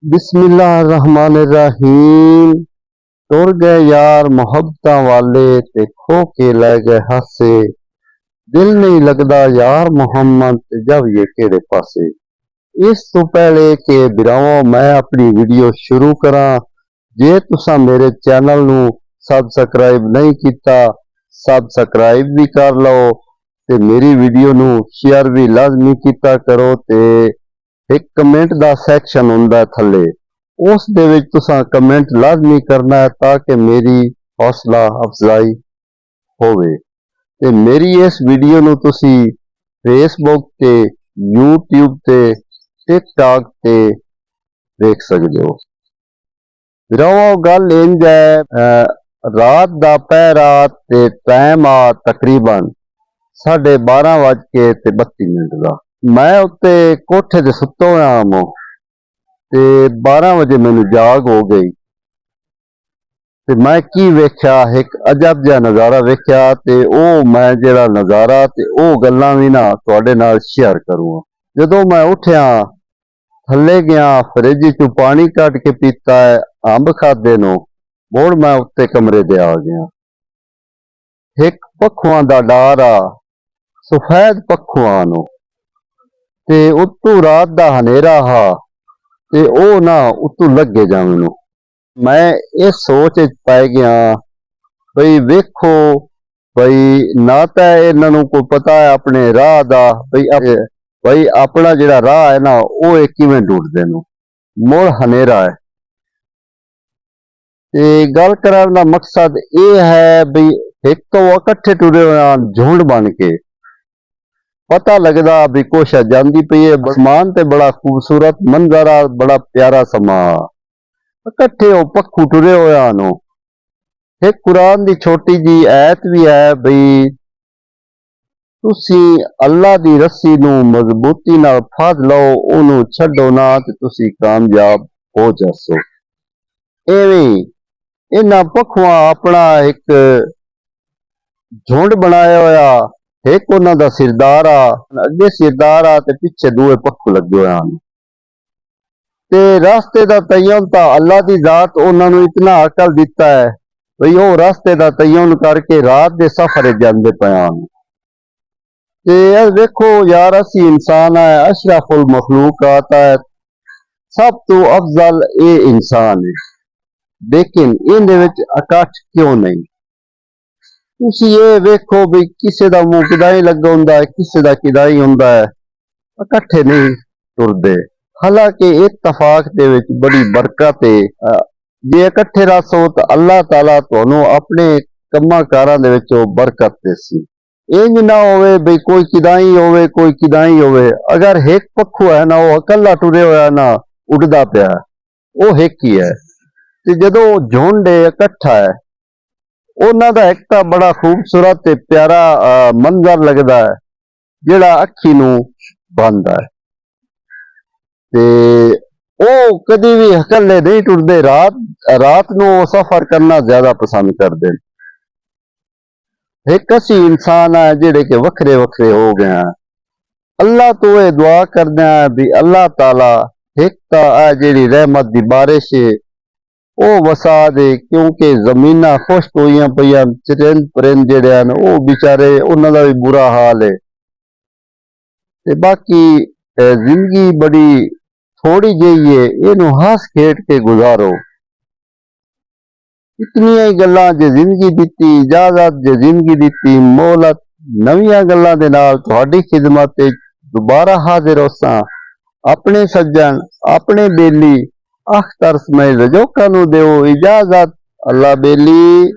बिस्मिल्लाहिर्रहमानिर्रहीम। तुर गए यार मुहब्बतां वाले ते खो के लै गए हासे। दिल नहीं लगदा यार मुहम्मद ते जाविए केड़े पासे। इस तो पहले कि बिरावो मैं अपनी वीडियो शुरू करा, जे तुसा मेरे चैनल नू सबसक्राइब नहीं किया, सबसक्राइब भी कर लो ते मेरी वीडियो नू शेयर भी लाजमी किया करो। ते एक कमेंट दा सैक्शन हुंदा थल्ले, उस दे विच तुसां कमेंट लाजमी करना है ताकि मेरी हौसला अफजाई होवे। ते मेरी इस वीडियो नू तुसी फेसबुक ते, यूट्यूब ते, टिकटॉक ते देख सकते हो। बिरावो गल इंज है, रात दा पहरा ते टाइम आ तकरीबन 12:32 दा। मैं उत्ते कोठे ते सुत्तो होया मो ते 12 बजे मैनू जाग हो गई ते मैं की वेख्या, एक अजब जिहा नज़ारा वेख्या। ते ओ मैं जेड़ा नज़ारा ते ओ गल्लां भी ना तुहाडे नाल शेयर करूंगा। जदों मैं उठ्या, थल्ले गया, फ्रिज चों पानी कढ के पीता है, अंब खादे नो, मुड़ मैं उत्ते कमरे दे आ गया। एक पक्खुआं दा डार आ, सफेद पक्खुआं नो, ते उत्तों रात दा हनेरा हा ते ओ ना उत्तों लगे जावे नो। मैं इस सोच च पै गया बई वेखो, बई ना तो इन्हां नूं कोई पता है अपने राह दा, बई अपना जिहड़ा राह है ना वो किवें ढूंढदे नो। मुड़ हनेरा है ते गल करन दा मकसद ये है बई एक तो वो इकट्ठे टुरे होए झुंड बन के, पता लगदा भी कोशिश जांदी पई है। बसमान ते बड़ा खूबसूरत मंजर आ, बड़ा प्यारा समा। इकट्ठे हो पक्खू टुरे होया नो। एक कुरान दी छोटी जी ऐत भी है बई तुसी अल्लाह दी रस्सी नू मजबूती नाल फड़ लो, ओनू छड्डो ना ते तुसी कामयाब हो जासो। एवें इन्हां पक्खुआं अपना एक झुंड बनाया होया। एक उन्हां दा सिरदार आ, अगे सिरदार आ ते पिछे दूए पक्खू लगे होए हन। ते रास्ते दा तयन तां अल्लाह दी जात उन्हां नूं इतना अकल दिता है बई ओ रास्ते दा तयन करके रात दे सफर जांदे पे हन। ते देखो यार, असी इंसान है, अशरफुल मखलूकात है, सब तो अफजल ये इंसान है, लेकिन इहदे विच इकट्ठ क्यों नहीं? तुसी ये वेखो भी किसे दा मुंह किदाई लगा हुंदा है, किसे दा किदाई हुंदा है, इकट्ठे नहीं टुरदे। हालांकि इत्तफाक दे विच बड़ी बरकत है। जे इकट्ठे रसो तो अल्लाह ताला तुहानू अपने कम्मां कारां दे विच बरकत देसी। इंज ना होवे बई कोई किदाई होवे, कोई किदाई होवे। अगर एक पक्खू है ना वो अकल्ला टुरे होया ना उड़दा पिया, वो एक ही है। ते जदों झुंड इकट्ठा है, उन्हां दा एक तां बड़ा खूबसूरत ते प्यारा मंजर लगदा है जिहड़ा अखी नूं भांदा है। ते ओ कदी भी इकल्ले नहीं टुरदे, रात नूं सफर करना ज्यादा पसंद करदे। एक असी इंसान है जिहड़े के वखरे वखरे हो गए हैं। अल्लाह तो ये दुआ करदे हैं भी अल्लाह ताला एक तां जिहड़ी रहमत दी बारिश है वो वसा दे, क्योंकि जमीनां खुश्क होइयां पईयां, चरिंद परिंद जिहड़े हन वो बेचारे उन्हां दा भी बुरा हाल है। ते बाकी जिंदगी बड़ी थोड़ी जही है, इनू हस खेड के गुजारो। इतनियां ही गल्लां जे जिंदगी दिती, इजाजत जे जिंदगी दिती, मोहलत नवीं गल्लां दे नाल तुहाडी खिदमत दोबारा हाजिर होसां। अपने सज्जन, अपने बेली अख्तर स्माइल रजोका नू देओ इजाजत। अल्लाह बेली।